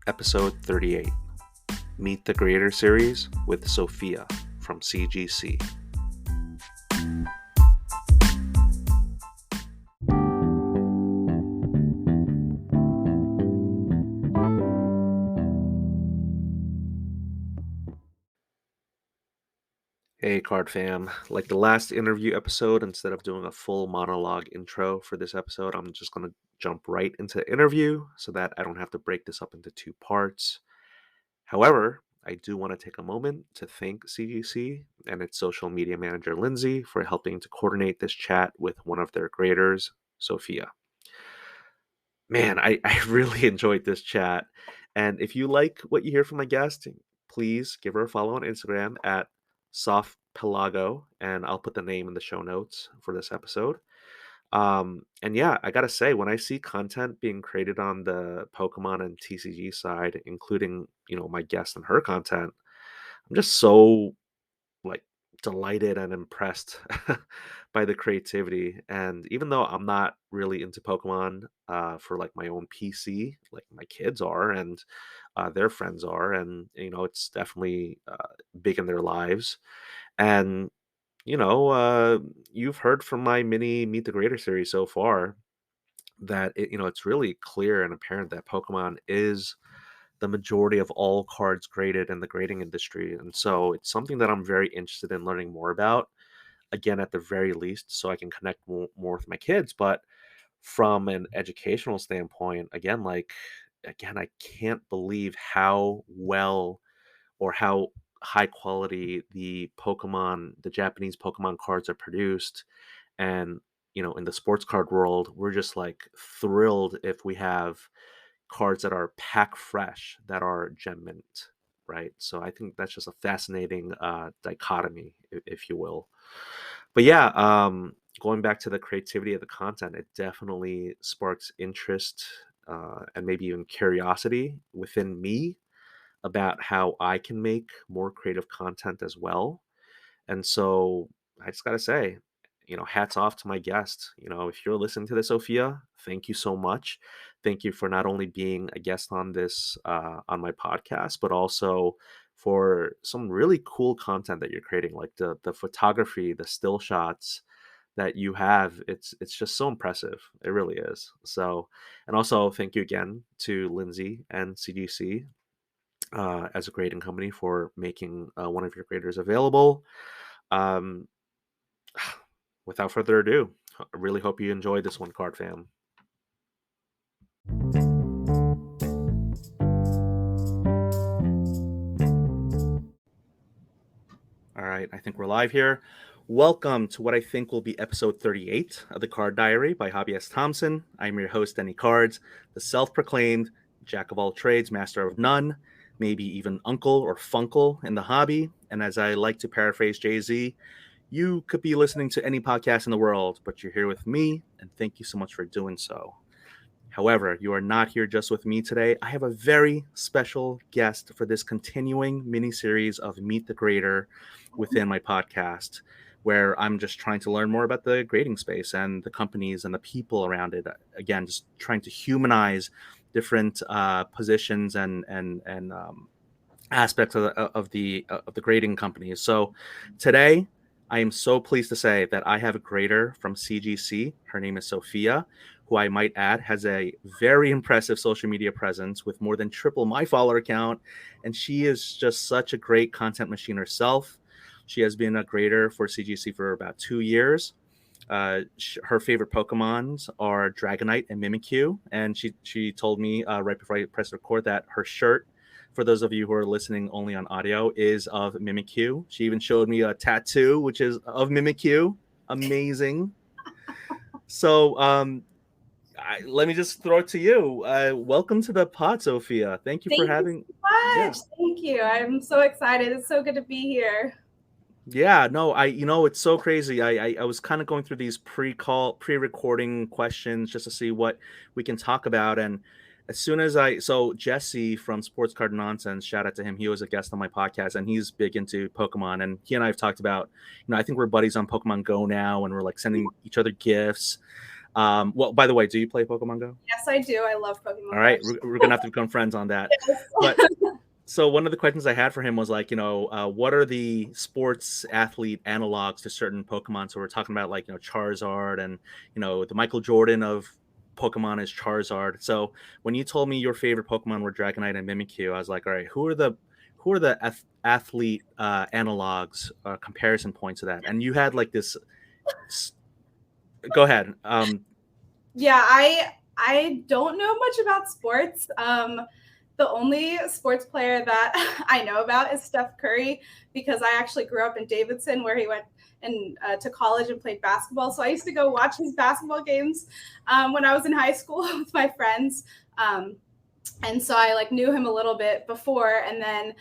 Episode 38, Meet the Creator Series with Sophia from CGC. Hey Card Fam, like the last interview episode, instead of doing a full monologue intro for this episode, I'm just going to jump right into the interview so that I don't have to break this up into two parts. However, I do want to take a moment to thank CGC and its social media manager, Lindsay, for helping to coordinate this chat with one of their graders, Sophia. Man, I really enjoyed this chat. And if you like what you hear from my guest, please give her a follow on Instagram at softpelago, and I'll put the name in the show notes for this episode. And yeah, I gotta say, when I see content being created on the Pokemon and TCG side, including, my guest and her content, I'm just so like delighted and impressed by the creativity. And even though I'm not really into Pokemon for like my own PC, like my kids are and their friends are, and it's definitely big in their lives. And you've heard from my mini Meet the Creator series so far that it's really clear and apparent that Pokemon is the majority of all cards graded in the grading industry. And so it's something that I'm very interested in learning more about, again, at the very least, so I can connect more with my kids. But from an educational standpoint, again, I can't believe how well or how high quality the Japanese Pokemon cards are produced. And, in the sports card world, we're just like thrilled if we have cards that are pack fresh, that are gem mint, right? So I think that's just a fascinating dichotomy, if you will. But yeah, going back to the creativity of the content, it definitely sparks interest and maybe even curiosity within me about how I can make more creative content as well. And so I just got to say, hats off to my guest. If you're listening to this, Sophia, thank you so much. Thank you for not only being a guest on this, on my podcast, but also for some really cool content that you're creating, like the photography, the still shots that you have. It's just so impressive. It really is. So, and also thank you again to Lindsay and CGC as a grading company for making one of your graders available. Um, Without further ado, I really hope you enjoyed this one, Card Fam. All right, I think we're live here. Welcome to what I think will be episode 38 of the Card Diary by Hobby S. Thompson. I'm your host, Denny Cards, the self-proclaimed jack of all trades, master of none, maybe even uncle or funkle in the hobby. And as I like to paraphrase Jay-Z, you could be listening to any podcast in the world, but you're here with me, and thank you so much for doing so. However, you are not here just with me today. I have a very special guest for this continuing mini-series of Meet the Grader within my podcast, where I'm just trying to learn more about the grading space and the companies and the people around it. Again, just trying to humanize different positions and aspects of the grading companies. So today, I am so pleased to say that I have a grader from CGC. Her name is Sophia, who I might add has a very impressive social media presence with more than triple my follower count. And she is just such a great content machine herself. She has been a grader for CGC for about 2 years. Her favorite Pokemons are Dragonite and Mimikyu. And she told me right before I pressed record that her shirt, for those of you who are listening only on audio, is of Mimikyu. She even showed me a tattoo, which is of Mimikyu. Amazing. So let me just throw it to you. Welcome to the pod, Sophia. Thank you for having. Thank you so much. Yeah. Thank you. I'm so excited. It's so good to be here. Yeah, no, it's so crazy. I was kind of going through these pre-recording questions just to see what we can talk about. And as soon as so Jesse from Sports Card Nonsense, shout out to him. He was a guest on my podcast and he's big into Pokemon. And he and I have talked about, I think we're buddies on Pokemon Go now and we're like sending each other gifts. Well, by the way, do you play Pokemon Go? Yes, I do. I love All Pokemon Go. right, we're gonna have to become friends on that. But Yes. so one of the questions I had for him was like, what are the sports athlete analogs to certain Pokemon? So we're talking about like, Charizard and, the Michael Jordan of Pokemon is Charizard. So when you told me your favorite Pokemon were Dragonite and Mimikyu, I was like, all right, who are the athlete analogs, comparison points of that? And you had like this. Go ahead. Yeah, I don't know much about sports. The only sports player that I know about is Steph Curry because I actually grew up in Davidson where he went to college and played basketball. So I used to go watch his basketball games when I was in high school with my friends. And so I like knew him a little bit before, and then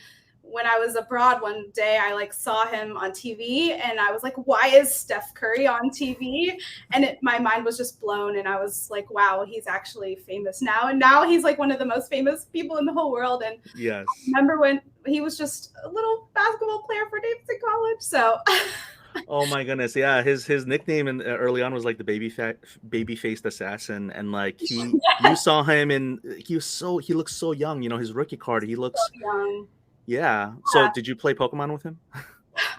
when I was abroad one day, I like saw him on TV and I was like, why is Steph Curry on TV? And my mind was just blown. And I was like, wow, he's actually famous now. And now he's like one of the most famous people in the whole world. And I Yes. remember when he was just a little basketball player for Davidson College. So Oh my goodness, yeah. His nickname in early on was like the baby faced assassin, and like you saw him and he looks so young. His rookie card, he looks young. yeah. So did you play Pokemon with him?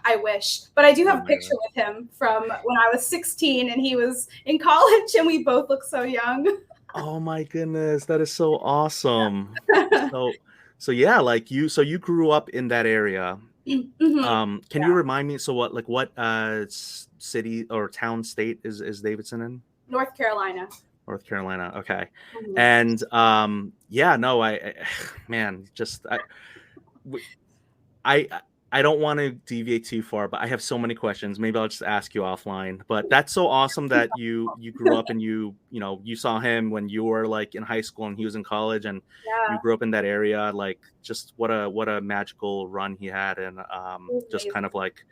I wish, but I do Oh have a my picture god. with him from when I was 16 and he was in college and we both look so young. Oh my goodness, that is so awesome. So so yeah, like you grew up in that area. Mhm. Can you remind me, so what city or town state is Davidson in? North Carolina. North Carolina. Okay. Mhm. And yeah, no, I man, just w- I I don't want to deviate too far, but I have so many questions. Maybe I'll just ask you offline. But that's so awesome that you grew up and you saw him when you were like in high school and he was in college, and you Yeah, grew up in that area. Like, just what a magical run he had, and it was just kind amazing. of like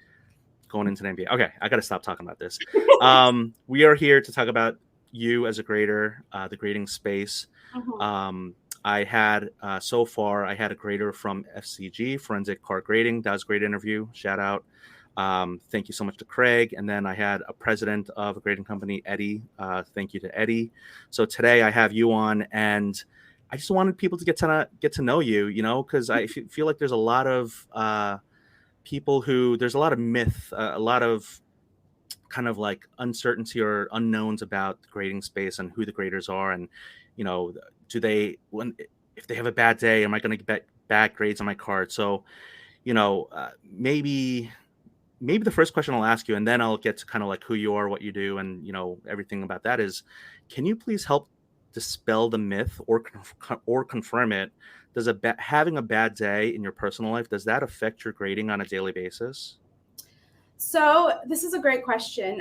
going into the NBA. Okay, I got to stop talking about this. We are here to talk about you as a grader, the grading space. Mhm. Um, so far, I had a grader from FCG, Forensic Card Grading. That was a great interview. Shout out. Thank you so much to Craig. And then I had a president of a grading company, Eddie. Thank you to Eddie. So today I have you on, and I just wanted people to get to know you, because I feel like there's a lot of there's a lot of myth, a lot of kind of like uncertainty or unknowns about the grading space and who the graders are, and you know do they when if they have a bad day, am I going to get bad grades on my card? So maybe the first question I'll ask you, and then I'll get to kind of like who you are, what you do, and everything about that is, can you please help dispel the myth or confirm it? Does having a bad day in your personal life, does that affect your grading on a daily basis? So this is a great question.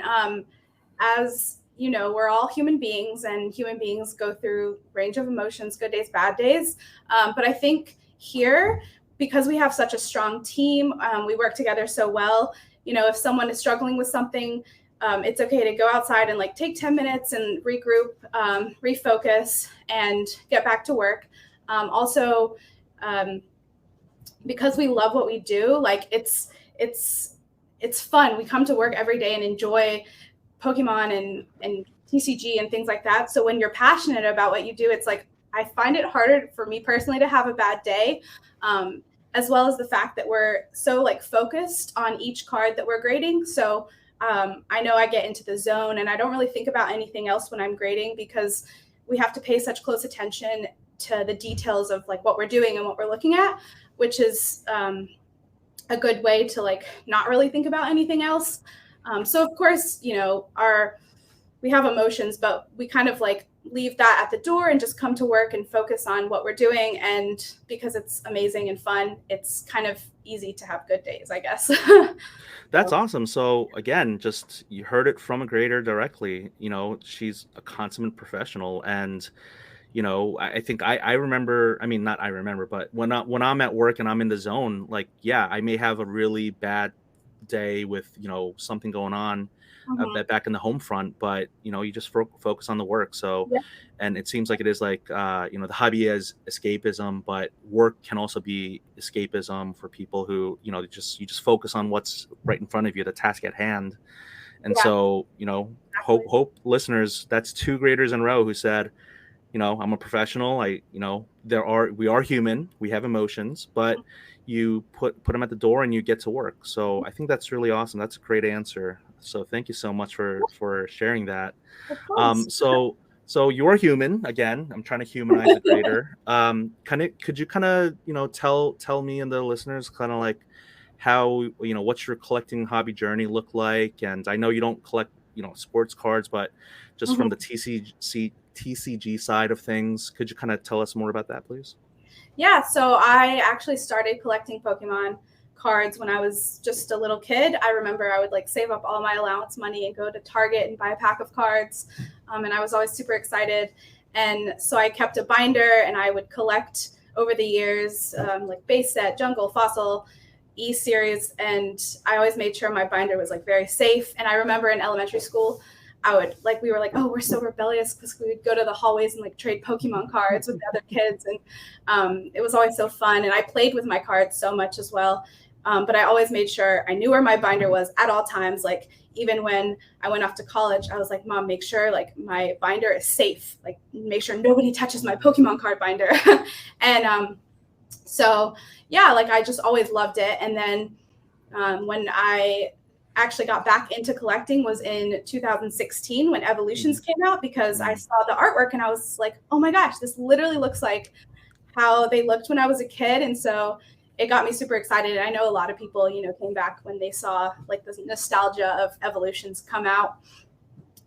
As you know, we're all human beings, and human beings go through range of emotions, good days, bad days. But I think here, because we have such a strong team, we work together so well. If someone is struggling with something, it's okay to go outside and like take 10 minutes and regroup, refocus, and get back to work. Also, um, because we love what we do, like it's fun. We come to work every day and enjoy Pokemon and TCG and things like that. So when you're passionate about what you do, it's like I find it harder for me personally to have a bad day, as well as the fact that we're so like focused on each card that we're grading. So I know I get into the zone and I don't really think about anything else when I'm grading because we have to pay such close attention to the details of like what we're doing and what we're looking at, which is a good way to like not really think about anything else. So of course, we have emotions, but we kind of like leave that at the door and just come to work and focus on what we're doing. And because it's amazing and fun, it's kind of easy to have good days, I guess. That's awesome. So again, just you heard it from a grader directly. She's a consummate professional, and I think I remember. I mean, not I remember, but when I'm at work and I'm in the zone, like yeah, I may have a really bad day with something going on Mhm. back in the home front, but you just focus on the work. So, Yeah, and it seems like it is like the hobby is escapism, but work can also be escapism for people who you just focus on what's right in front of you, the task at hand. And yeah, so hope listeners, that's two graders in a row who said, I'm a professional. We are human. We have emotions, but you put them at the door and you get to work. So I think that's really awesome. That's a great answer. So thank you so much for sharing that. Of course. So you're human again. I'm trying to humanize the grader. Could you kind of tell me and the listeners kind of like how what's your collecting hobby journey look like? And I know you don't collect sports cards, but just from the TCG side of things, could you kind of tell us more about that, please? Yeah, so I actually started collecting Pokemon cards when I was just a little kid. I remember I would like save up all my allowance money and go to Target and buy a pack of cards. And I was always super excited. And so I kept a binder and I would collect over the years, like base set, jungle, fossil, E-series. And I always made sure my binder was like very safe. And I remember in elementary school, we were like, oh, we're so rebellious because we would go to the hallways and like trade Pokemon cards with the other kids. And it was always so fun. And I played with my cards so much as well. But I always made sure I knew where my binder was at all times. Like even when I went off to college, I was like, Mom, make sure like my binder is safe. Like make sure nobody touches my Pokemon card binder. And so, yeah, like I just always loved it. And then when I actually got back into collecting was in 2016 when Evolutions came out, because I saw the artwork and I was like, oh my gosh, this literally looks like how they looked when I was a kid. And so it got me super excited. And I know a lot of people, came back when they saw like the nostalgia of Evolutions come out.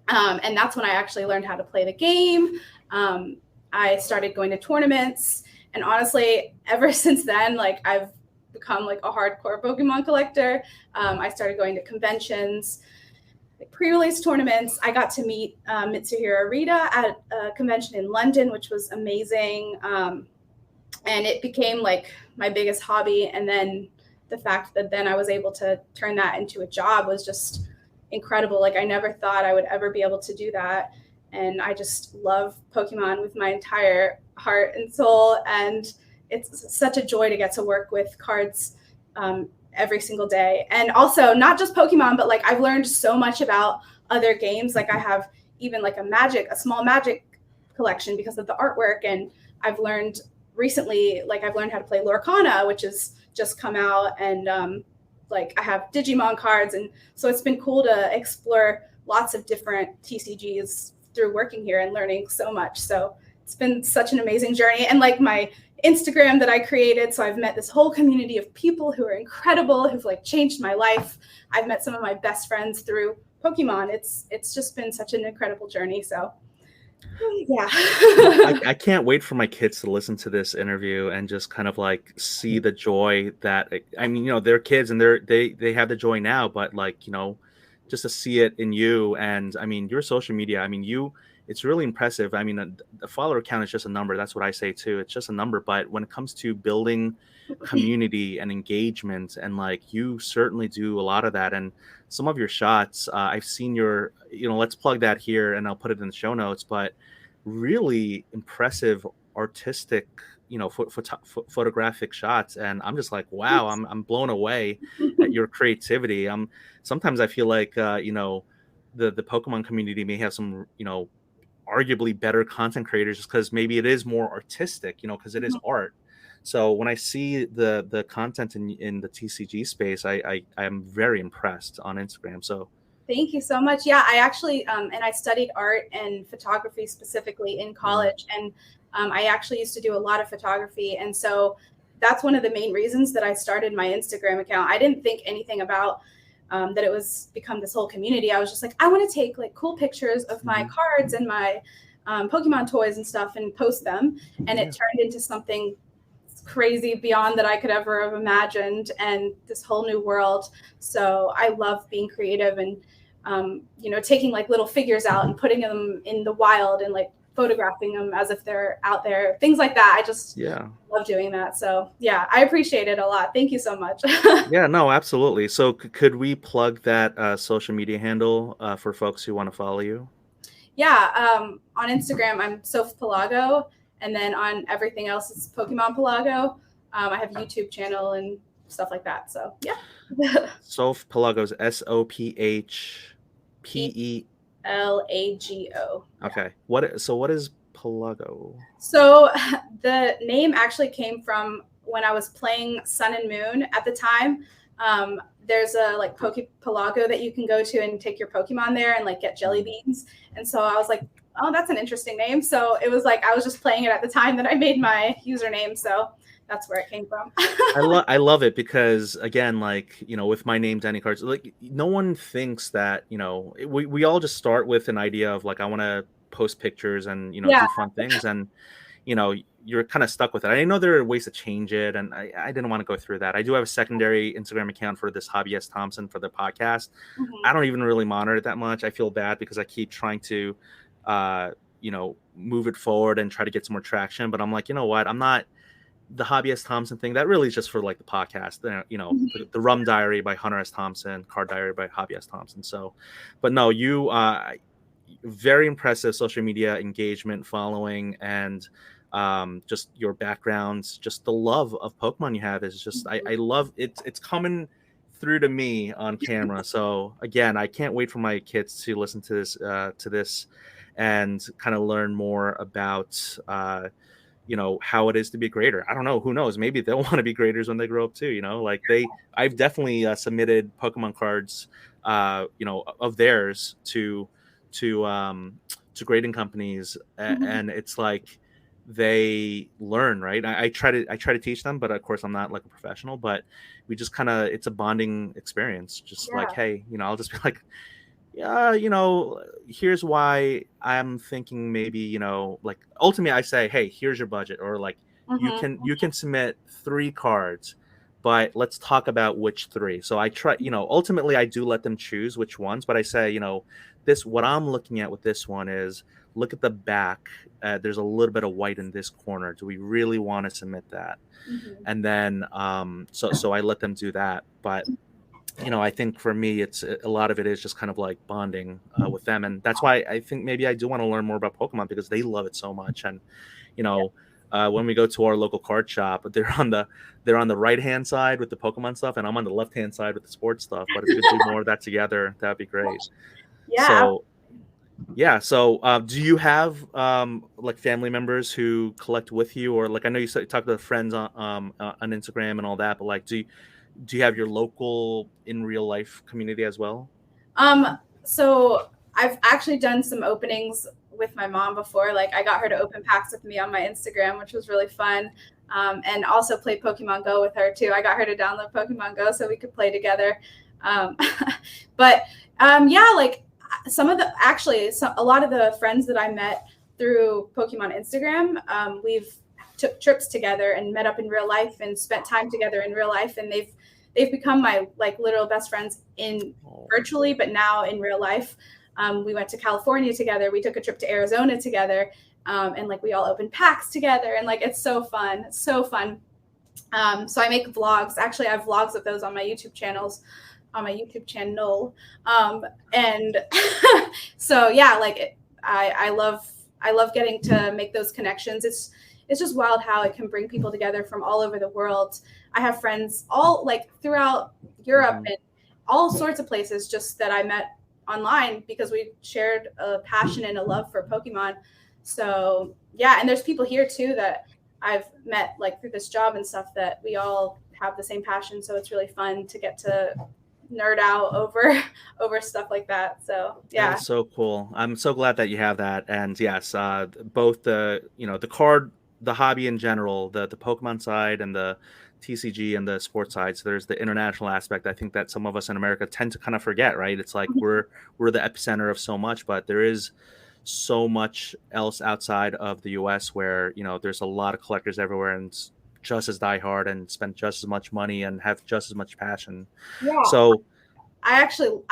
And that's when I actually learned how to play the game. I started going to tournaments. And honestly, ever since then, like I've become like a hardcore Pokemon collector. I started going to conventions, like pre-release tournaments. I got to meet Mitsuhiro Arita at a convention in London, which was amazing. And it became like my biggest hobby. And then the fact that then I was able to turn that into a job was just incredible. Like I never thought I would ever be able to do that. And I just love Pokemon with my entire heart and soul. And it's such a joy to get to work with cards every single day. And also not just Pokemon, but like I've learned so much about other games. Like I have even like a small Magic collection because of the artwork. And I've learned recently, like I've learned how to play Lorcana, which has just come out. And like I have Digimon cards. And so it's been cool to explore lots of different TCGs through working here and learning so much. So it's been such an amazing journey. And like my Instagram that I created, so I've met this whole community of people who are incredible, who've like changed my life. I've met some of my best friends through Pokemon. It's just been such an incredible journey. So yeah. I can't wait for my kids to listen to this interview and just kind of like see the joy that they're kids and they have the joy now, but like just to see it in you. And I mean your social media, it's really impressive. I mean, the follower count is just a number. That's what I say too. It's just a number. But when it comes to building community and engagement, and like you certainly do a lot of that. And some of your shots, I've seen your, let's plug that here and I'll put it in the show notes. But really impressive artistic, photographic shots. And I'm just like, wow, I'm blown away at your creativity. Sometimes I feel like, the Pokemon community may have some, arguably better content creators just because maybe it is more artistic, because it is art. So when I see the content in the TCG space, I am very impressed on Instagram. So thank you so much. Yeah, I actually and I studied art and photography specifically in college, and I actually used to do a lot of photography, and so that's one of the main reasons that I started my Instagram account. I didn't think anything about that it was become this whole community. I was just like, I want to take like cool pictures of my cards and my Pokemon toys and stuff and post them. And it turned into something crazy beyond that I could ever have imagined, and this whole new world. So I love being creative and, taking like little figures out and putting them in the wild and like photographing them as if they're out there, things like that. I just love doing that. So yeah, I appreciate it a lot. Thank you so much. Yeah, no, absolutely. So could we plug that social media handle for folks who want to follow you? Yeah, on Instagram, I'm Soph Pelago, and then on everything else, it's Pokemon Pelago. I have a YouTube channel and stuff like that. So yeah. Soph Pelago's SOPHPE Plago. Yeah. Okay. What is Pelago? So the name actually came from when I was playing Sun and Moon at the time. There's a like Pelago that you can go to and take your Pokemon there and like get jelly beans. And so I was like, oh, that's an interesting name. So it was like I was just playing it at the time that I made my username. So that's where it came from. I love it because again, like, with my name Danny Cards, like no one thinks that, we all just start with an idea of like I want to post pictures and, Yeah. do fun things, and you're kind of stuck with it. I know there are ways to change it, and I didn't want to go through that. I do have a secondary Instagram account for this Hobbyist Thompson for the podcast. I Mm-hmm. don't even really monitor it that much. I feel bad because I keep trying to move it forward and try to get some more traction, but I'm like, you know what, I'm not the Hobbyist Thompson thing. That really is just for like the podcast, the Rum Diary by Hunter S. Thompson, Card Diary by Hobbyist Thompson. So, but no, you very impressive social media engagement, following, and just your backgrounds, just the love of Pokemon you have is just I love it. It's coming through to me on camera. So again, I can't wait for my kids to listen to this and kind of learn more about how it is to be a grader. I don't know, who knows, maybe they'll want to be graders when they grow up too, like I've definitely submitted Pokemon cards of theirs to grading companies, Mm-hmm. and it's like they learn, right? I try to teach them, but of course I'm not like a professional, but we just kind of, it's a bonding experience, just like, Yeah. hey, I'll just be like, yeah, here's why I'm thinking maybe, like ultimately I say, hey, here's your budget, or like Mm-hmm. you can submit 3 cards, but let's talk about which 3. So I try, ultimately I do let them choose which ones, but I say, this, what I'm looking at with this one is, look at the back. There's a little bit of white in this corner. Do we really want to submit that? Mm-hmm. And then so I let them do that. But I think for me, it's a lot of it is just kind of like bonding with them, and that's why I think maybe I do want to learn more about Pokemon, because they love it so much. And you Yeah. know, when we go to our local card shop, they're on the right hand side with the Pokemon stuff, and I'm on the left hand side with the sports stuff. But if we could do more of that together, that'd be great. Yeah. So yeah, so do you have like family members who collect with you, or like I know you said you talk to friends on Instagram and all that, but like do you have your local in real life community as well? So I've actually done some openings with my mom before. Like I got her to open packs with me on my Instagram, which was really fun. And also play Pokemon Go with her too. I got her to download Pokemon Go so we could play together. Um, but yeah, like a lot of the friends that I met through Pokemon Instagram, we've took trips together and met up in real life and spent time together in real life, and they've become my like literal best friends in Oh, virtually, but now in real life. We went to California together. We took a trip to Arizona together, and like we all opened packs together, and like it's so fun. It's so fun. So I make vlogs. Actually, I have vlogs of those on my YouTube channels, on my YouTube channel. And so yeah, like I love getting to make those connections. It's just wild how it can bring people together from all over the world. I have friends all like throughout Europe hmm. and all sorts of places just that I met online because we shared a passion and a love for Pokemon. So yeah, and there's people here too that I've met like through this job and stuff that we all have the same passion. So it's really fun to get to nerd out over over stuff like that. So That yeah. is so cool. I'm so glad that you have that. And yes, both the hobby in general, the Pokemon side and the TCG and the sports side. So there's the international aspect. I think that some of us in America tend to kind of forget, right? It's like we're the epicenter of so much, but there is so much else outside of the US where, there's a lot of collectors everywhere, and just as diehard and spend just as much money and have just as much passion. Yeah. So I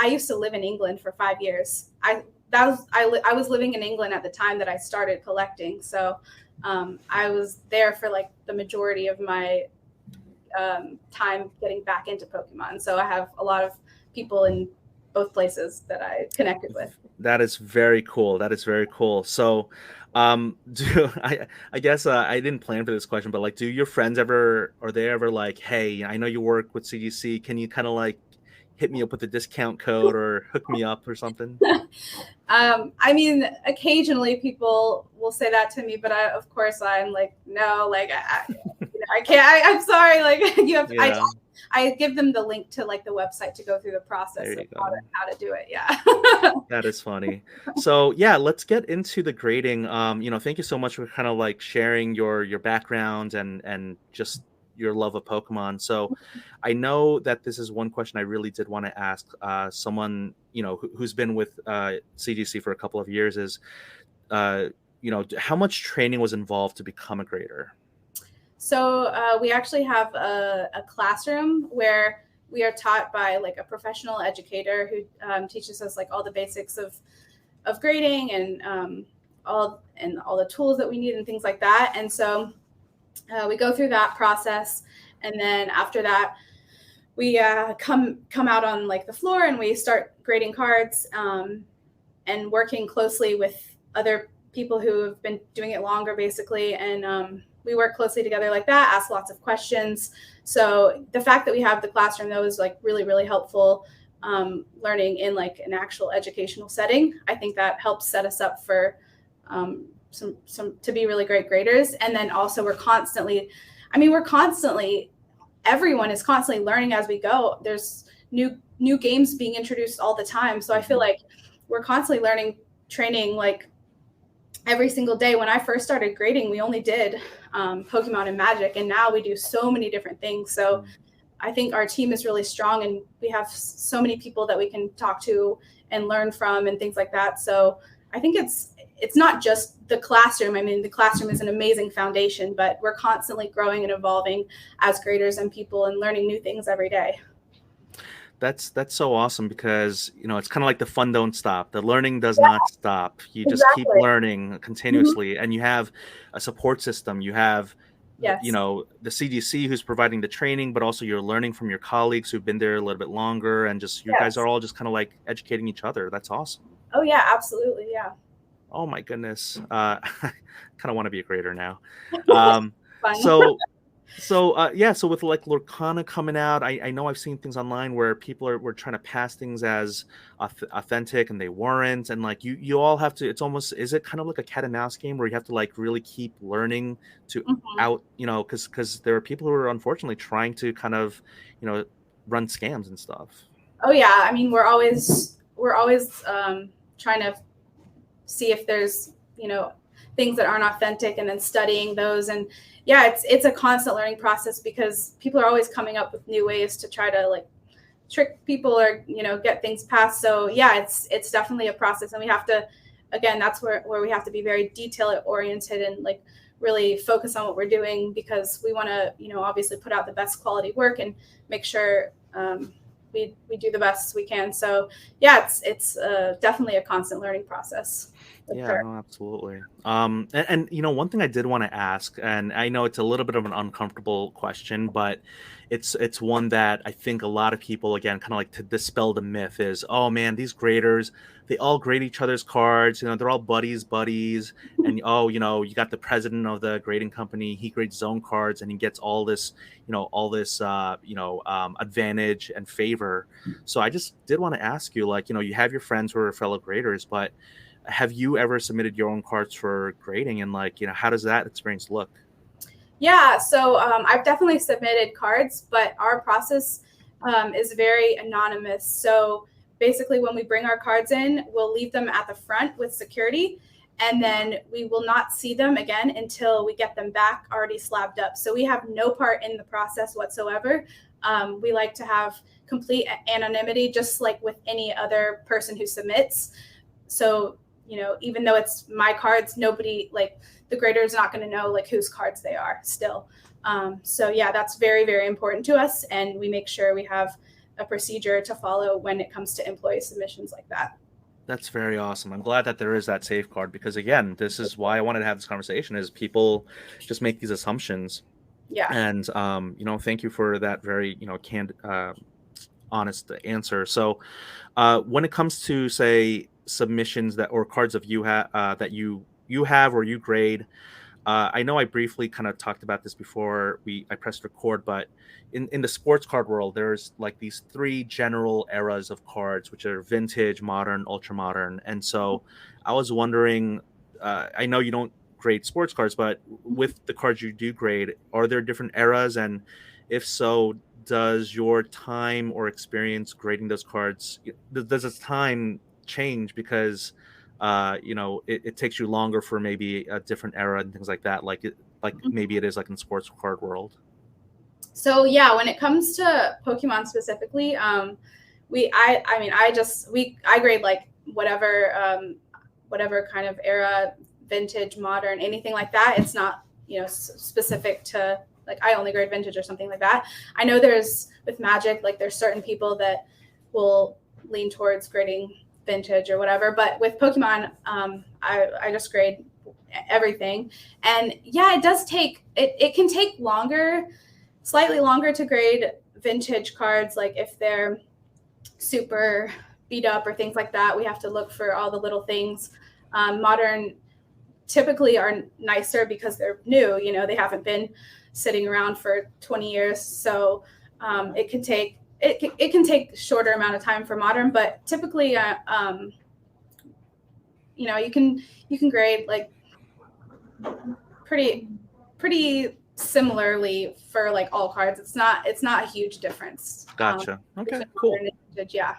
used to live in England for 5 years. I was living in England at the time that I started collecting. So I was there for like the majority of my time getting back into Pokemon. So I have a lot of people in both places that I connected with. that is very cool. That is very cool. So, do I guess I didn't plan for this question, but like, do your friends ever, are they ever like, hey, I know you work with CGC. Can you kind of like hit me up with a discount code or hook me up or something? I mean, occasionally people will say that to me, but of course, I'm like, no, like, I can't. I'm sorry. Like, Yeah, I give them the link to like the website to go through the process there of you go. how to do it. Yeah. That is funny. So yeah, let's get into the grading. Thank you so much for kind of like sharing your background and just your love of Pokemon. So I know that this is one question I really did want to ask someone, who's been with CGC for a couple of years is, how much training was involved to become a grader? So we actually have a classroom where we are taught by like a professional educator who teaches us like all the basics of grading and all the tools that we need and things like that. And so we go through that process, and then after that, we come out on like the floor and we start grading cards and working closely with other people who have been doing it longer, basically. And we work closely together like that, ask lots of questions. So the fact that we have the classroom, though, is like really, really helpful. Learning in like an actual educational setting, I think that helps set us up for some to be really great graders. And then also everyone is constantly learning as we go. There's new games being introduced all the time. So I feel like we're constantly learning, training like every single day. When I first started grading, we only did Pokemon and Magic, and now we do so many different things. So I think our team is really strong, and we have so many people that we can talk to and learn from and things like that. So I think it's not just the classroom. I mean, the classroom is an amazing foundation, but we're constantly growing and evolving as graders and people and learning new things every day. That's so awesome because it's kind of like the fun don't stop. The learning does not stop. You just keep Exactly. learning Mhm. continuously, and you have a support system. You have Yes. the CDC who's providing the training, but also you're learning from your colleagues who've been there a little bit longer, and just you guys Yes. are all just kind of like educating each other. That's awesome. Oh yeah, absolutely. Yeah. Oh my goodness. I kind of want to be a grader now. Um, Fun. so yeah, so with like Lorcana coming out, I know I've seen things online where people were trying to pass things as authentic and they weren't, and like you all have to. It's almost, is it kind of like a cat and mouse game where you have to like really keep learning to Mhm. out, because there are people who are unfortunately trying to kind of you know run scams and stuff. Oh yeah. I mean, we're always trying to see if there's things that aren't authentic, and then studying those. And yeah, it's a constant learning process because people are always coming up with new ways to try to like trick people or get things passed. So yeah, it's definitely a process, and we have to, again, that's where we have to be very detail oriented and like really focus on what we're doing, because we want to obviously put out the best quality work and make sure we do the best we can. So yeah, it's definitely a constant learning process for Yeah, sure. no, absolutely. And one thing I did want to ask, and I know it's a little bit of an uncomfortable question, but it's one that I think a lot of people, again, kind of like to dispel the myth is, oh man, these graders, they all grade each other's cards, they're all buddies, and oh, you got the president of the grading company, he grades his own cards and he gets all this advantage and favor. So I just did want to ask you, like, you have your friends who are fellow graders, but have you ever submitted your own cards for grading, and like how does that experience look? Yeah, so I've definitely submitted cards, but our process is very anonymous. So basically, when we bring our cards in, we'll leave them at the front with security, and then we will not see them again until we get them back already slabbed up. So we have no part in the process whatsoever. We like to have complete anonymity, just like with any other person who submits. So even though it's my cards, nobody, like, the grader is not going to know like whose cards they are still. So yeah, that's very, very important to us, and we make sure we have a procedure to follow when it comes to employee submissions like that. That's very awesome. I'm glad that there is that safeguard because again, this is why I wanted to have this conversation is people just make these assumptions. Yeah. And thank you for that very, candid honest answer. So when it comes to say submissions that or cards of you have that you have or you grade, I know I briefly kind of talked about this before I pressed record, but in the sports card world, there's like these three general eras of cards, which are vintage, modern, ultra modern. And so I was wondering, I know you don't grade sports cards, but with the cards you do grade, are there different eras? And if so, does your time or experience grading those cards, does its time change because it takes you longer for maybe a different era and things like that, like maybe it is like in sports card world? So yeah, when it comes to Pokemon specifically, I mean I grade like whatever kind of era, vintage, modern, anything like that. It's not specific to like I only grade vintage or something like that. I know there's with Magic, like there's certain people that will lean towards grading vintage or whatever, but with Pokemon, I just grade everything. And yeah, it does take it can take longer, slightly longer to grade vintage cards, like if they're super beat up or things like that. We have to look for all the little things. Modern typically are nicer because they're new, they haven't been sitting around for 20 years. So it can take it can take shorter amount of time for modern, but typically you can grade like pretty similarly for like all cards. It's not a huge difference. Gotcha. Okay, Between cool. modern and vintage, yeah.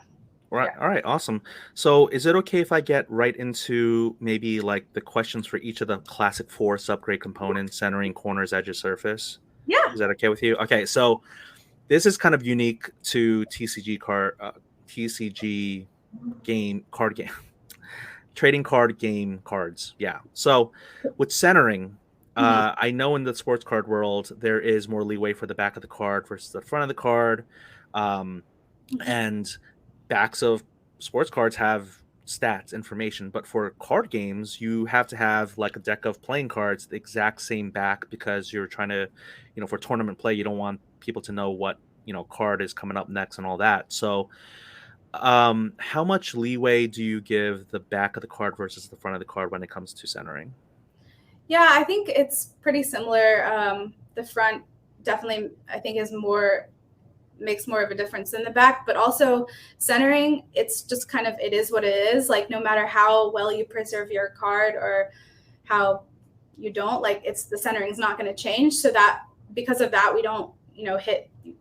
Right. Yeah. All right. Awesome. So, is it okay if I get right into maybe like the questions for each of the classic four subgrade components: centering, corners, edges, surface? Yeah. Is that okay with you? Okay. So, this is kind of unique to TCG game card game trading card game cards. Yeah. So, with centering, Mhm. I know in the sports card world there is more leeway for the back of the card versus the front of the card. Um, and backs of sports cards have stats information, but for card games you have to have like a deck of playing cards the exact same back, because you're trying to, for tournament play, you don't want people to know what card is coming up next and all that. So how much leeway do you give the back of the card versus the front of the card when it comes to centering? Yeah, I think it's pretty similar. The front definitely, I think, is more makes more of a difference than the back, but also centering. It's just kind of it is what it is. Like no matter how well you preserve your card or how you don't, like it's the centering is not going to change. So that because of that, we don't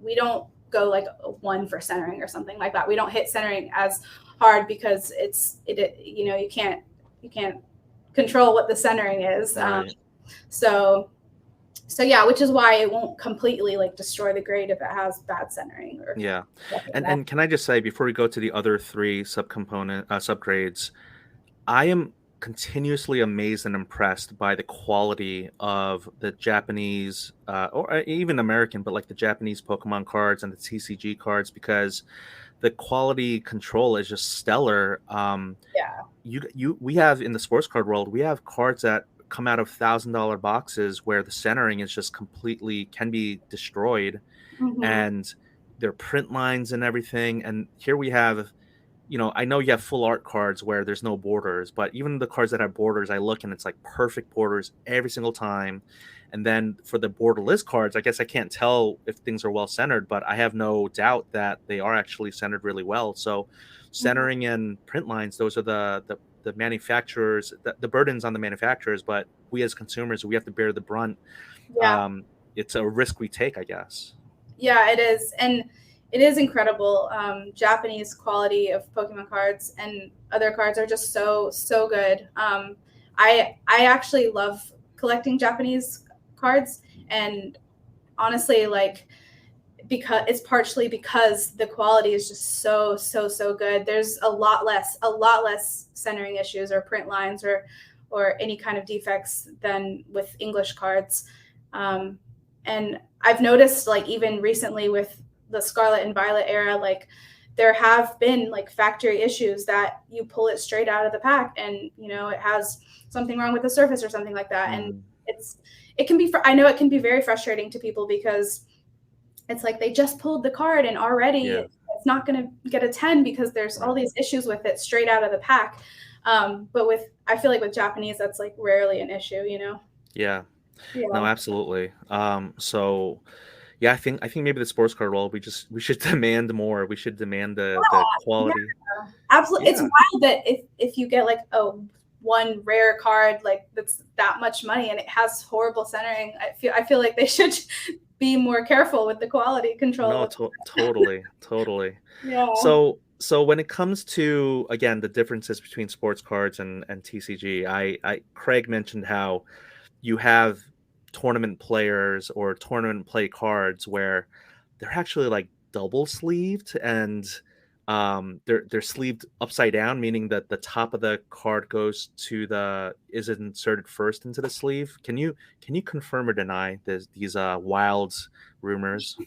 we don't go like a one for centering or something like that. We don't hit centering as hard because you can't control what the centering is. Right. So yeah, which is why it won't completely like destroy the grade if it has bad centering or Yeah. stuff like And that. can I just say before we go to the other three subgrades, I am continuously amazed and impressed by the quality of the Japanese, or even American, but like the Japanese Pokemon cards and the TCG cards, because the quality control is just stellar. Yeah. We have in the sports card world, we have cards that come out of $1,000 boxes where the centering is just completely can be destroyed, Hmm. and their print lines and everything. And here we have, I know you have full art cards where there's no borders, but even the cards that have borders, I look and it's like perfect borders every single time. And then for the borderless cards, I guess I can't tell if things are well centered, but I have no doubt that they are actually centered really well. So Hmm. centering and print lines, those are the manufacturers, the burdens on the manufacturers, but we as consumers, we have to bear the brunt. Yeah. It's a risk we take, I guess. Yeah, it is. And it is incredible. Japanese quality of Pokemon cards and other cards are just so good. I actually love collecting Japanese cards, and honestly, like because it's partially because the quality is just so good. There's a lot less centering issues or print lines or any kind of defects than with English cards. Um, and I've noticed like even recently with the Scarlet and Violet era, like there have been like factory issues that you pull it straight out of the pack and it has something wrong with the surface or something like that. And Mhm. it's it can be I know it can be very frustrating to people because it's like they just pulled the card and already Yeah. it's not going to get a 10 because there's all Right. these issues with it straight out of the pack. But with I feel like with Japanese that's like rarely an issue. Yeah. No, Yeah. absolutely. So yeah, I think maybe the sports card world, we should demand more. We should demand the Yeah, quality. absolutely. It's Yeah. wild that if you get like a one rare card like that's that much money and it has horrible centering, I feel like they should be more careful with the quality control No, with totally, totally. yeah. So when it comes to, again, the differences between sports cards and TCG, Craig mentioned how you have tournament players or tournament play cards where they're actually like double sleeved, and they're sleeved upside down, meaning that the top of the card goes to the is inserted first into the sleeve. Can you confirm or deny these wild rumors?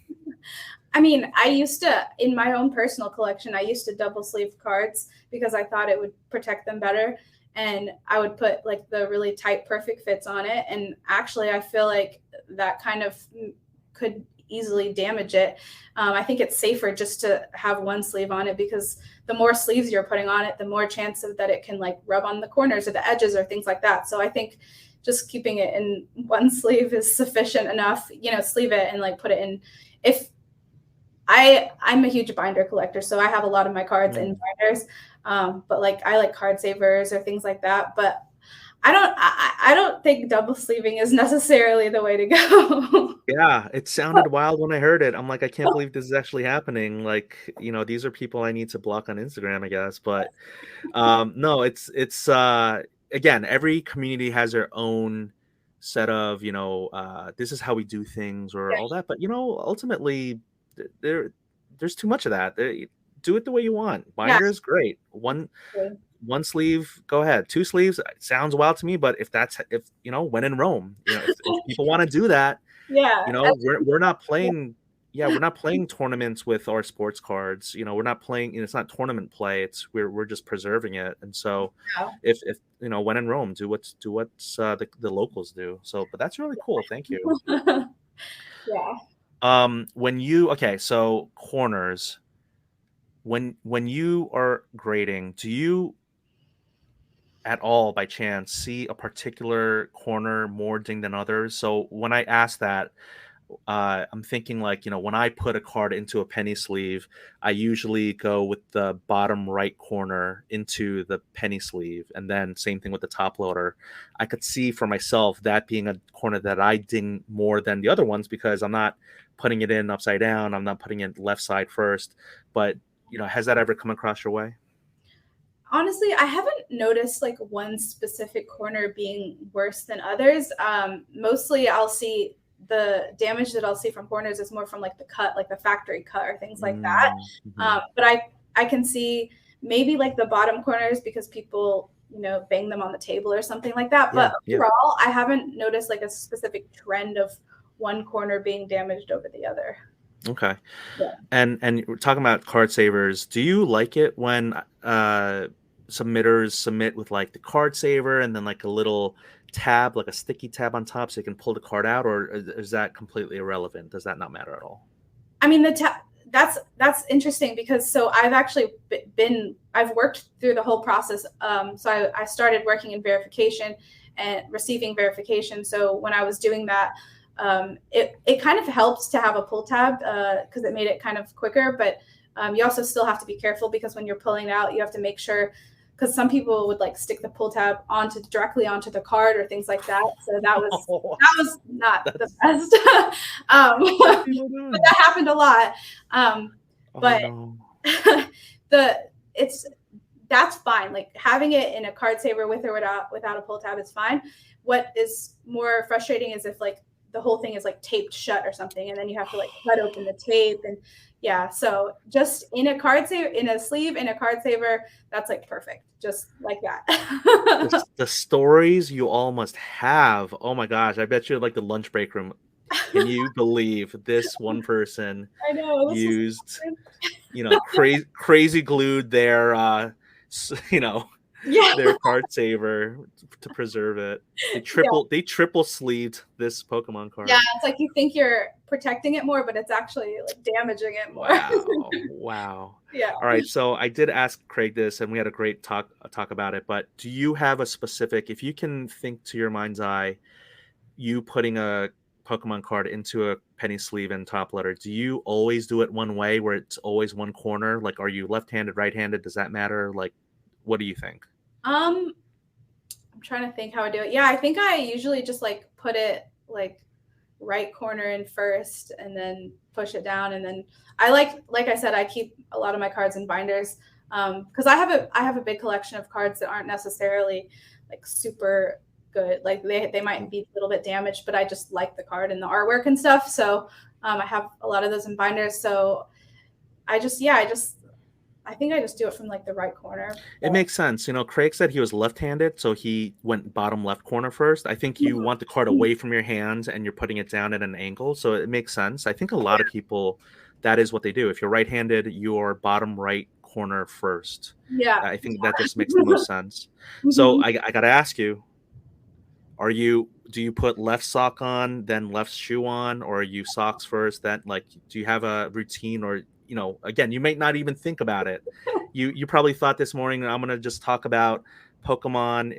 I mean, I used to, in my own personal collection, I used to double sleeve cards because I thought it would protect them better. And I would put like the really tight, perfect fits on it. And actually, I feel like that kind of could easily damage it. I think it's safer just to have one sleeve on it because the more sleeves you're putting on it, the more chance of that it can like rub on the corners or the edges or things like that. So I think just keeping it in one sleeve is sufficient enough. Sleeve it and like put it in. If I'm a huge binder collector, so I have a lot of my cards in Mm. binders. But like I like card savers or things like that. But I don't think double sleeving is necessarily the way to go. Yeah, it sounded wild when I heard it. I'm like, I can't believe this is actually happening. Like, these are people I need to block on Instagram, I guess. But no, it's again, every community has their own set of, this is how we do things or all that. But ultimately, there's too much of that. Do it the way you want. Yeah. Binder is great. One sleeve, go ahead. Two sleeves sounds wild to me, but if when in Rome, if people want to do that, Yeah. we're not playing. Yeah, we're not playing tournaments with our sports cards. We're not playing. It's not tournament play. We're just preserving it. And so, Yeah. if when in Rome, do what's the locals do. So, but that's really cool. Thank you. Yeah. When you okay, so corners. When you are grading, do you at all by chance see a particular corner more dinged than others? So when I ask that, I'm thinking like, when I put a card into a penny sleeve, I usually go with the bottom right corner into the penny sleeve, and then same thing with the top loader. I could see for myself that being a corner that I ding more than the other ones because I'm not putting it in upside down. I'm not putting it left side first. But has that ever come across your way? Honestly, I haven't noticed like one specific corner being worse than others. Mostly I'll see the damage that I'll see from corners is more from like the cut, like the factory cut or things like that. Mm-hmm. But I can see maybe like the bottom corners because people, bang them on the table or something like that. Yeah, But yeah. overall, I haven't noticed like a specific trend of one corner being damaged over the other. Okay. Yeah. And we're talking about card savers. Do you like it when submitters submit with like the card saver and then like a little tab, like a sticky tab on top, so you can pull the card out, or is that completely irrelevant? Does that not matter at all? I mean, that's interesting because so I've actually I've worked through the whole process. So I started working in verification and receiving verification. So when I was doing that, it kind of helped to have a pull tab because it made it kind of quicker. But you also still have to be careful because when you're pulling it out, you have to make sure because some people would like stick the pull tab directly onto the card or things like that. So Oh, that was not the that's best. what are But people doing? that happened a lot. Um, Oh but no. the it's that's fine. Like having it in a card saver with or without a pull tab is fine. What is more frustrating is if like the whole thing is like taped shut or something, and then you have to like cut open the tape and yeah. So just in a card saver, in a sleeve, in a card saver, that's like perfect, just like that. The stories you all must have. Oh my gosh, I bet you like the lunch break room. Can you believe this one person I know this is used, crazy glued their you know, yeah. their card saver to preserve it. They Yeah. triple sleeved this Pokemon Yeah, card. it's like you think you're protecting it more, but it's actually like damaging it more. Wow. Wow. Yeah. All right, so I did ask Craig this and we had a great talk about it, but do you have a specific, if you can think to your mind's eye, you putting a Pokemon card into a penny sleeve and top letter, do you always do it one way where it's always one corner? Like, are you left-handed, right-handed? Does that matter? Like, what do you think? Um, I'm trying to think how I do it. Yeah, I think I usually just like put it like right corner in first and then push it down, and then I like I said, I keep a lot of my cards in binders because I have a big collection of cards that aren't necessarily like super good. Like they might be a little bit damaged, but I just like the card and the artwork and stuff. So I have a lot of those in binders. So I think I just do it from like the right corner. It But makes sense. Craig said he was left-handed, so he went bottom left corner first. I think you want the card away from your hands and you're putting it down at an angle, so it makes sense. I think a lot of people, that is what they do. If you're right-handed, you're bottom right corner first. yeah. I think that just makes the most sense. So Mhm. I got to ask you, do you put left sock on, then left shoe on, or are you socks first? Then like, do you have a routine, or again, you may not even think about it. You probably thought this morning I'm gonna just talk about Pokemon,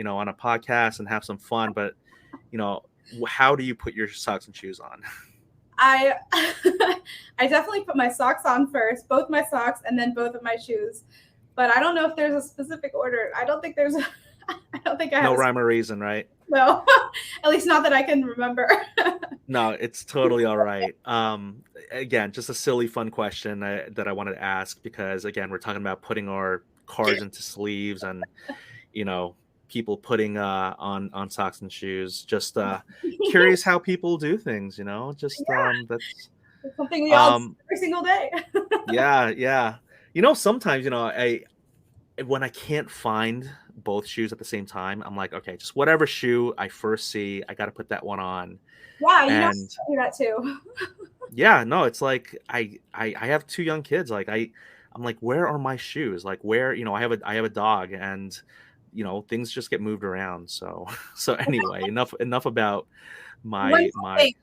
on a podcast and have some fun, but you know, how do you put your socks and shoes on? I I definitely put my socks on first, both my socks and then both of my shoes. But I don't know if there's a specific order. I don't think there's I don't think I No have a rhyme or reason, right? no. At least not that I can remember. No, it's totally all right. Again, just a silly, fun question that I wanted to ask because, again, we're talking about putting our cards into sleeves and, you know, people putting on socks and shoes. Just curious how people do things, Just Yeah, that's it's something we all do um, every single day. yeah, yeah. Sometimes, when I can't find both shoes at the same time, I'm like, okay, just whatever shoe I first see, I got to put that one on. Yeah, And do that too. yeah, no, it's like I have two young kids. Like I'm like, where are my shoes? Like where, I have a dog, and things just get moved around. So so anyway, enough about One my thing,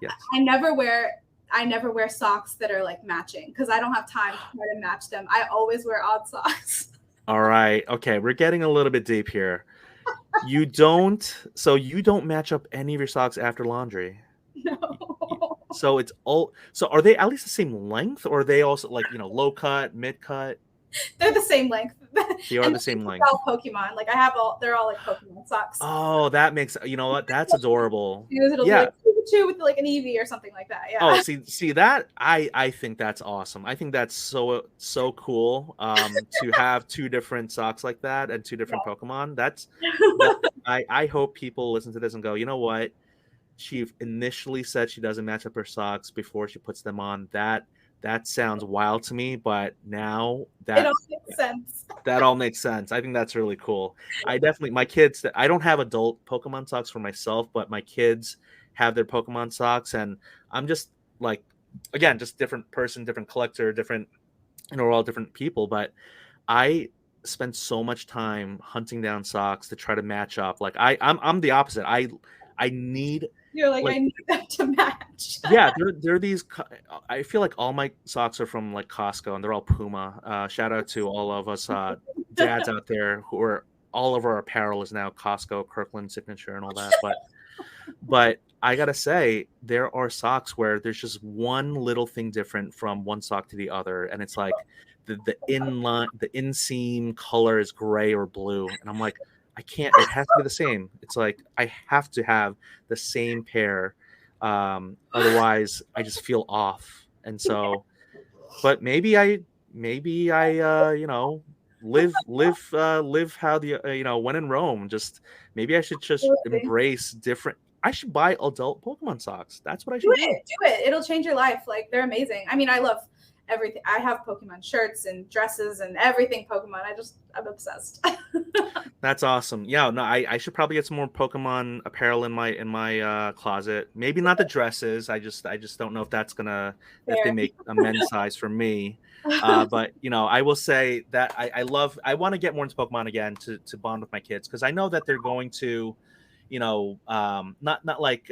yes. I never wear socks that are like matching because I don't have time to try to match them. I always wear odd socks. All right. Okay, we're getting a little bit deep here. You don't match up any of your socks after laundry. No. So it's all, so are they at least the same length, or are they also like, low cut, mid cut? They're the same length. They are And the same they're length. all Pokemon. Like they're all like Pokemon socks. Oh, that makes, you know what? That's adorable. It'll be Yeah. like Pikachu with like an Eevee or something like that. Oh, Yeah. see that I think that's awesome. I think that's so cool. To have two different socks like that and two different Pokemon. That I hope people listen to this and go, you know what? She initially said she doesn't match up her socks before she puts them on. That sounds wild to me, but now It all that makes sense. that all makes sense. I think that's really cool. My kids, I don't have adult Pokemon socks for myself, but my kids have their Pokemon socks, and I'm just like, again, just different person, different collector, different, we're all different people, but I spend so much time hunting down socks to try to match up. Like I'm the opposite. I need, You're like, I like, need them to match. yeah, they're these. I feel like all my socks are from like Costco, and they're all Puma. Shout out to all of us dads out there who are, all of our apparel is now Costco, Kirkland signature, and all that. But I gotta say, there are socks where there's just one little thing different from one sock to the other, and it's like the inseam color is gray or blue, and I'm like, I can't. It has to be the same. It's like I have to have the same pair, otherwise I just feel off. And so, but maybe I live how the when in Rome. Just maybe I should just Absolutely. embrace different. I should buy adult Pokemon socks. That's what I Do should do. it. Do it. It'll change your life. Like they're amazing. I mean, I love everything. I have Pokemon shirts and dresses and everything Pokemon. I'm obsessed. That's awesome. Yeah, no, I should probably get some more Pokemon apparel in my closet. Maybe not the dresses. I just don't know if that's gonna, if they Fair. make a men's size for me. But I will say that I want to get more into Pokemon again to bond with my kids, because I know that they're going to, not like,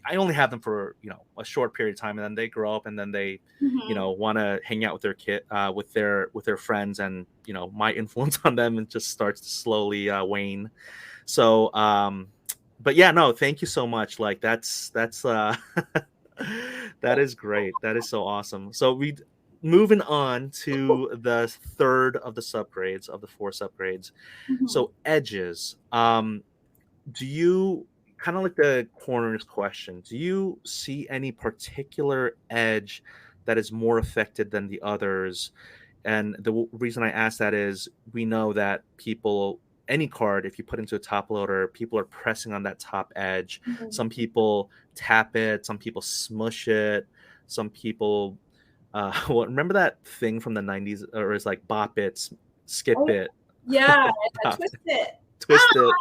I only have them for a short period of time, and then they grow up, and then they Mhm. want to hang out with their kid, with their friends, and my influence on them, and just starts to slowly wane. So but yeah, no, thank you so much. Like that's that is great. That is so awesome. So we moving on to the third of the subgrades of the four subgrades. Mhm. So edges. Do you kind of like the corners question? Do you see any particular edge that is more affected than the others? And the reason I ask that is we know that people, any card, if you put into a top loader, people are pressing on that top edge. Mhm. Some people tap it, some people smush it, some people, well, remember that thing from the 90s, or it's like bop it, skip Oh, it, yeah, bop twist it, it. twist it.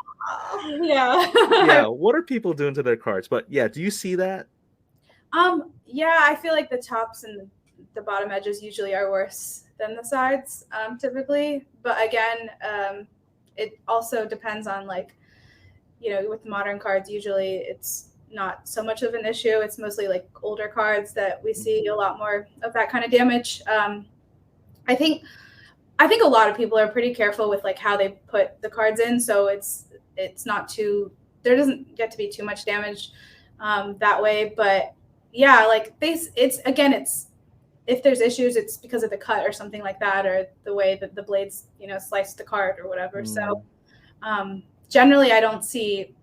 Yeah. Yeah, what are people doing to their cards? But yeah, do you see that? Yeah, I feel like the tops and the bottom edges usually are worse than the sides, typically. But again, it also depends on like, with modern cards, usually it's not so much of an issue. It's mostly like older cards that we see a lot more of that kind of damage. I think I think a lot of people are pretty careful with like how they put the cards in, so it's not too there doesn't get to be too much damage that way. But yeah, like it's again, it's if there's issues, it's because of the cut or something like that, or the way that the blades slice the card or whatever. So Mm. generally, I don't see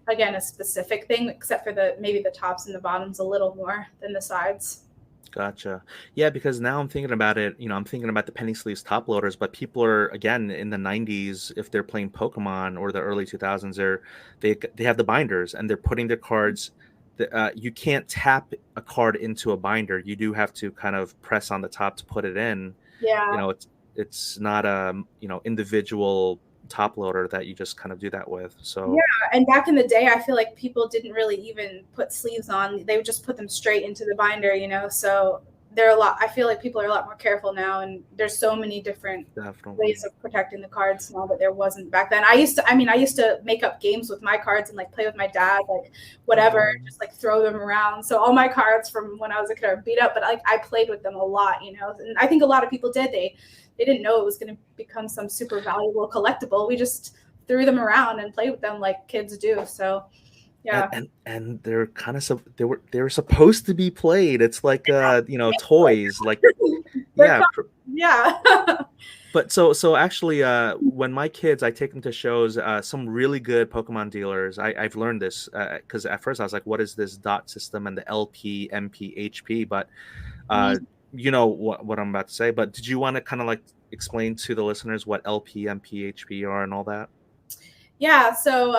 again a specific thing except for the maybe the tops and the bottoms a little more than the sides. Gotcha. Yeah, because now I'm thinking about it, I'm thinking about the penny sleeves top loaders, but people are again in the 90s, if they're playing Pokemon or the early 2000s, they have the binders and they're putting their cards. You can't tap a card into a binder. You do have to kind of press on the top to put it in. Yeah. It's not a individual top loader that you just kind of do that with. Yeah, So and back in the day, I feel like people didn't really even put sleeves on. They would just put them straight into the binder. So they're a lot. I feel like people are a lot more careful now, and there's so many different definitely. ways of protecting the cards now that there wasn't back then. I used to make up games with my cards and like play with my dad, like whatever, Um, just like throw them around. So all my cards from when I was a kid are beat up, but like I played with them a lot. And I think a lot of people did. They didn't know it was going to become some super valuable collectible. We just threw them around and played with them like kids do. So and yeah. and they're kind of they were supposed to be played. It's like toys, like They're yeah. yeah. But so actually, when my kids, I take them to shows, some really good Pokemon dealers. I've learned this because at first I was like, what is this dot system and the LP, MP, HP? But uh, you know what I'm about to say. But did you want to kind of like explain to the listeners what LP, MP, HP are and all that? Yeah, so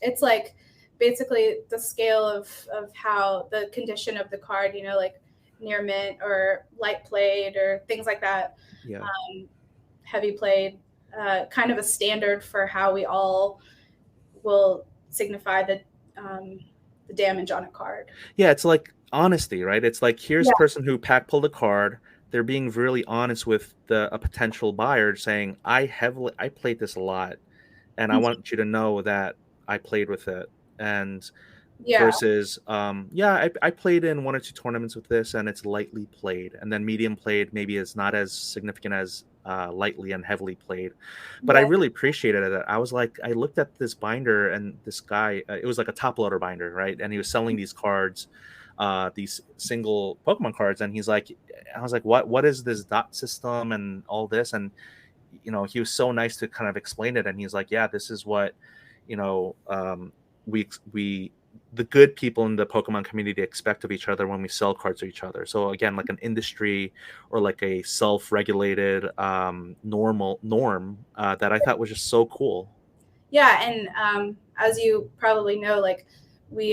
it's like basically the scale of how the condition of the card, like near mint or light played or things like that, Yeah. heavy played, kind of a standard for how we all will signify the damage on a card. Yeah, it's like honesty, right? It's like here's Yeah. a person who pack pulled a card. They're being really honest with a potential buyer, saying, I played this a lot, and I want you to know that I played with it." And Yeah. versus, yeah, I played in one or two tournaments with this, and it's lightly played, and then medium played maybe is not as significant as lightly and heavily played. But I Yeah. really appreciated it. I was like, I looked at this binder, and this guy, it was like a top loader binder, right? And he was selling these cards, these single Pokemon cards, and I was like, what is this dot system and all this? And he was so nice to kind of explain it, and he's like, yeah, this is what you know um we the good people in the Pokemon community expect of each other when we sell cards to each other. So again, like an industry or like a self-regulated norm that I thought was just so cool. Yeah, and as you probably know, like we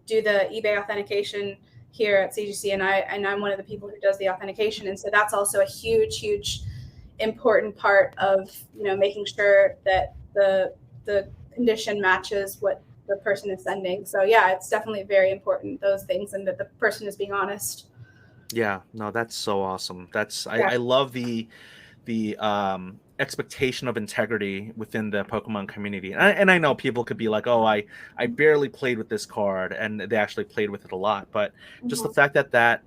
do the eBay authentication here at CGC, and I'm one of the people who does the authentication, and so that's also a huge, huge, important part of making sure that the condition matches what the person is sending. So yeah, it's definitely very important those things, and that the person is being honest. Yeah, no, that's so awesome. Yeah. I love the expectation of integrity within the Pokemon community. And I know people could be like, "Oh, I barely played with this card," and they actually played with it a lot. But just the Mhm. fact that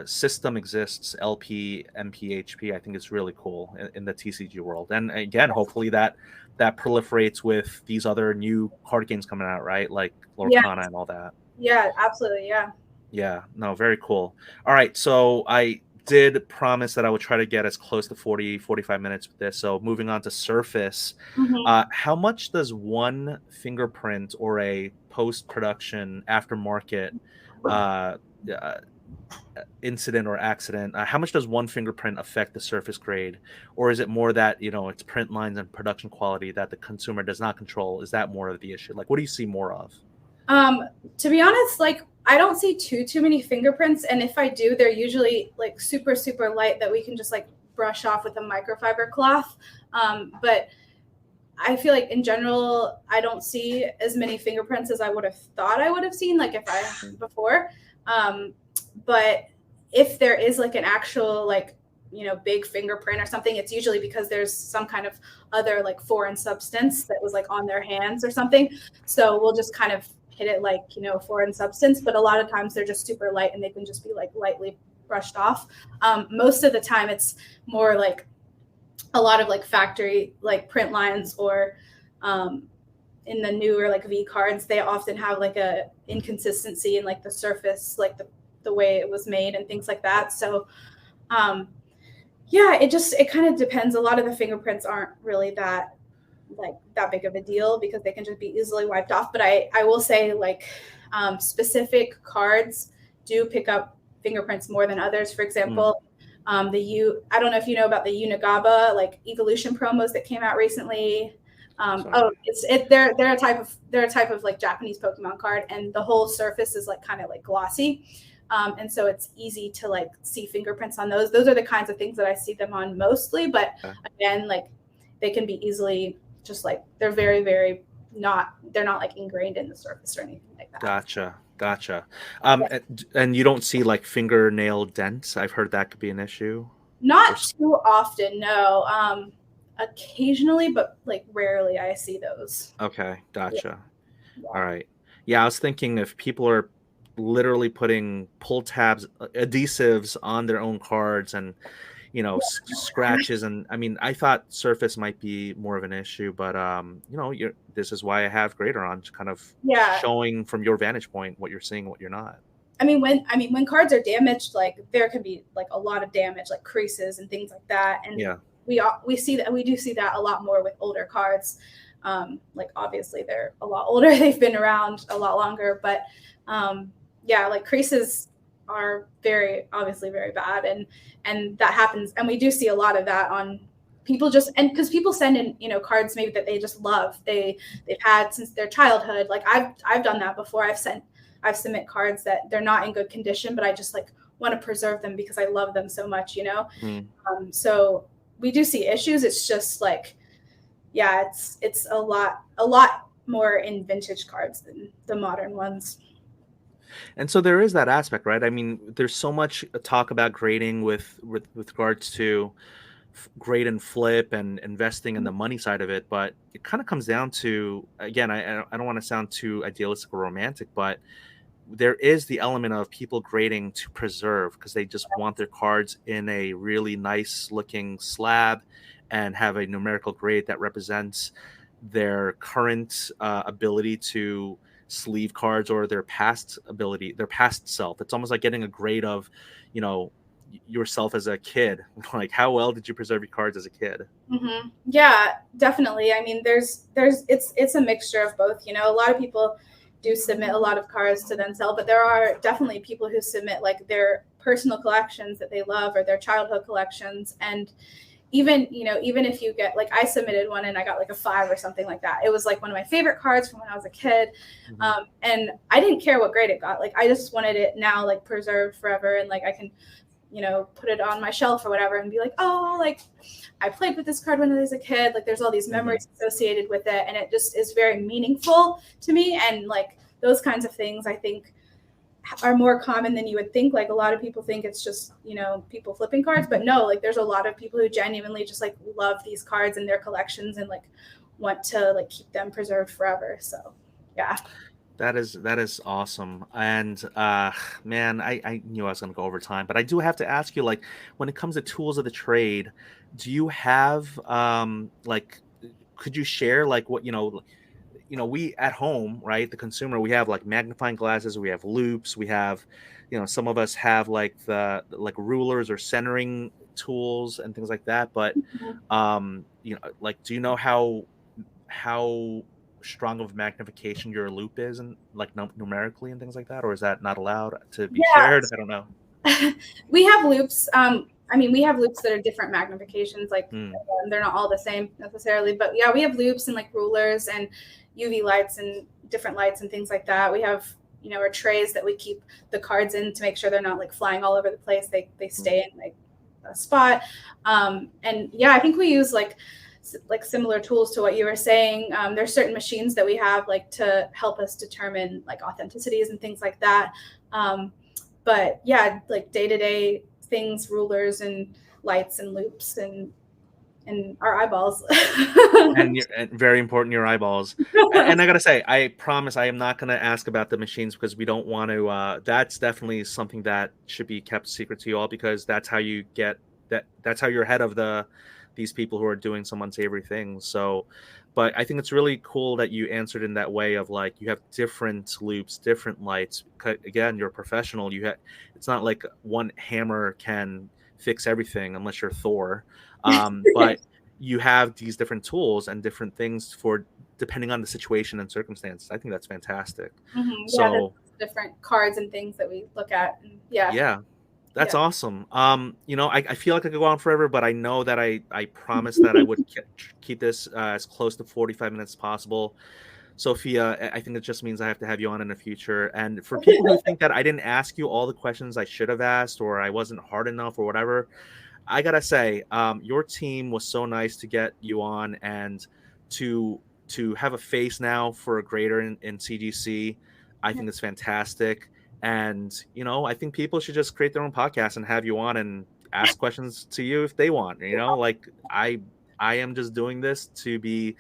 system exists, LP, MP, HP. I think it's really cool in the TCG world. And again, hopefully that proliferates with these other new card games coming out, right? Like Yeah. Lorcana and all that. Yeah, absolutely. Yeah. Yeah, no, very cool. All right, so I did promise that I would try to get as close to 45 minutes with this. So moving on to Surface, Hmm. how much does one fingerprint or a post-production aftermarket uh, uh, incident or accident, how much does one fingerprint affect the surface grade? Or is it more that, it's print lines and production quality that the consumer does not control? Is that more of the issue? Like, what do you see more of? Um, to be honest, like I don't see too many fingerprints, and if I do, they're usually like super light that we can just like brush off with a microfiber cloth. But I feel like in general, I don't see as many fingerprints as I would have thought I would have seen, like if I before. Um, but if there is like an actual like big fingerprint or something, it's usually because there's some kind of other like foreign substance that was like on their hands or something. So we'll just kind of hit it like foreign substance, but a lot of times they're just super light and they can just be like lightly brushed off. Most of the time it's more like a lot of like factory like print lines, or in the newer like V cards, they often have like a inconsistency in like the surface, like the way it was made and things like that. So yeah, it kind of depends. A lot of the fingerprints aren't really that big of a deal because they can just be easily wiped off. But I will say like specific cards do pick up fingerprints more than others. For example, I don't know if you know about the Unigaba like evolution promos that came out recently. Sorry. They're a type of like Japanese Pokemon card, and the whole surface is like kind of like glossy. And so it's easy to like see fingerprints on those. Those are the kinds of things that I see them on mostly. But again, like they can be easily just like they're very they're not like ingrained in the surface or anything like that. Gotcha. Yeah. And you don't see like fingernail dents? I've heard that could be an issue. Not too often, no. Occasionally, but like rarely I see those. Okay, Yeah. gotcha. Yeah. All right. Yeah, I was thinking if people are literally putting pull tabs, adhesives on their own cards and, scratches. And I mean, I thought surface might be more of an issue, but, this is why I have Grader on, kind of Yeah. showing from your vantage point what you're seeing, what you're not. When cards are damaged, like there can be like a lot of damage, like creases and things like that. And Yeah. we do see that a lot more with older cards. Like obviously they're a lot older, they've been around a lot longer, but yeah, like creases are obviously very bad, and that happens, and we do see a lot of that on people, just and because people send in cards maybe that they just love, they've had since their childhood. Like I've done that before. I've submit cards that they're not in good condition, but I just like want to preserve them because I love them so much. So we do see issues. It's just like, yeah, it's a lot more in vintage cards than the modern ones. And so there is that aspect, right? I mean, there's so much talk about grading with regards to grade and flip and investing in the money side of it, but it kind of comes down to, again, I don't want to sound too idealistic or romantic, but there is the element of people grading to preserve because they just want their cards in a really nice looking slab and have a numerical grade that represents their current ability to sleeve cards or their past ability, their past self. It's almost like getting a grade of, yourself as a kid. Like, how well did you preserve your cards as a kid? Mm-hmm. Yeah, definitely. I mean, it's a mixture of both. A lot of people do submit a lot of cards to then sell, but there are definitely people who submit like their personal collections that they love or their childhood collections. And even if you get like, I submitted one and I got like a 5 or something like that. It was like one of my favorite cards from when I was a kid. And I didn't care what grade it got. Like I just wanted it now like preserved forever, and like I can put it on my shelf or whatever and be like, oh, like I played with this card when I was a kid. Like there's all these memories associated with it, and it just is very meaningful to me. And like those kinds of things I think are more common than you would think. Like a lot of people think it's just people flipping cards, but no, like there's a lot of people who genuinely just like love these cards in their collections and like want to like keep them preserved forever. So yeah. That is awesome. And man, I knew I was gonna go over time, but I do have to ask you, like, when it comes to tools of the trade, do you have like, could you share like what we at home, right? The consumer, we have like magnifying glasses, we have loops, we have, some of us have like the like rulers or centering tools and things like that. But Mhm. like, do you know how strong of magnification your loop is, and like numerically and things like that, or is that not allowed to be shared? I don't know. We have loops. I mean, we have loops that are different magnifications. Like Hmm. they're not all the same necessarily, but yeah, we have loops and like rulers and UV lights and different lights and things like that. We have our trays that we keep the cards in to make sure they're not like flying all over the place. They stay in like a spot. And yeah, I think we use like similar tools to what you were saying. There's certain machines that we have like to help us determine like authenticities and things like that. But yeah, like day to day things, rulers and lights and loops and our eyeballs. And very important, your eyeballs. And I gotta say, I promise I am not gonna ask about the machines, because we don't want to. That's definitely something that should be kept secret to you all, because that's how you get That's how you're ahead of these people who are doing some unsavory things. So, but I think it's really cool that you answered in that way of like, you have different loops, different lights. Again, you're a professional. It's not like one hammer can fix everything unless you're Thor. But you have these different tools and different things for depending on the situation and circumstances. I think that's fantastic. Yeah, there's So different cards and things that we look at. And yeah, yeah, that's yeah. awesome. I feel like I could go on forever, but I know that I promised that I would keep this as close to 45 minutes as possible. Sophia, I think it just means I have to have you on in the future. And for people who think that I didn't ask you all the questions I should have asked, or I wasn't hard enough or whatever, I gotta say, your team was so nice to get you on, and to have a face now for a grader in CGC. I think it's fantastic. And I think people should just create their own podcast and have you on and ask questions to you if they want. Like, I am just doing this to be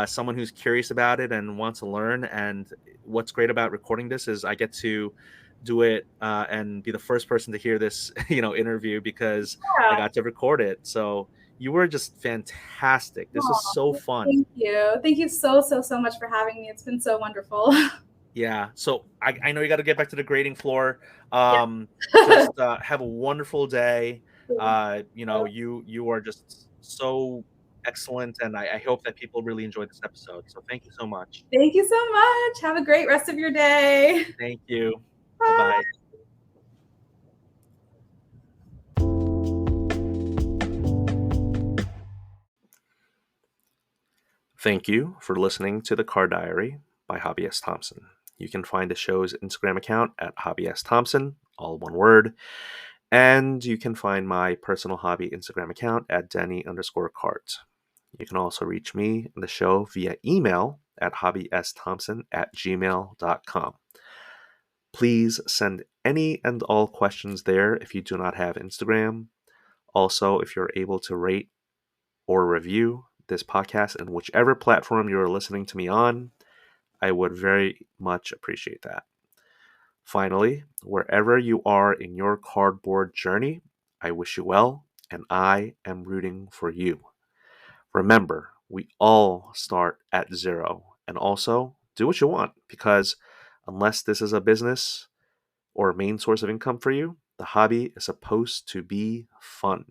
someone who's curious about it and wants to learn. And what's great about recording this is I get to do it and be the first person to hear this, interview, because I Yeah. got to record it. So you were just fantastic. This was so Aw, fun. thank you. Thank you so, so, so much for having me. It's been so wonderful. Yeah. So I know you got to get back to the grading floor. Yeah. Just have a wonderful day. You are just so excellent, and I hope that people really enjoyed this episode. So thank you so much. Thank you so much. Have a great rest of your day. Thank you. Bye bye. Bye. Thank you for listening to the Car Diary by Hobby S. Thompson. You can find the show's Instagram account at Hobby S. Thompson, all one word. And you can find my personal hobby Instagram account at Denny_cards. You can also reach me and the show via email at hobbysthompson@gmail.com. Please send any and all questions there if you do not have Instagram. Also, if you're able to rate or review this podcast in whichever platform you're listening to me on, I would very much appreciate that. Finally, wherever you are in your cardboard journey, I wish you well, and I am rooting for you. Remember, we all start at zero, and also do what you want, because unless this is a business or a main source of income for you, the hobby is supposed to be fun.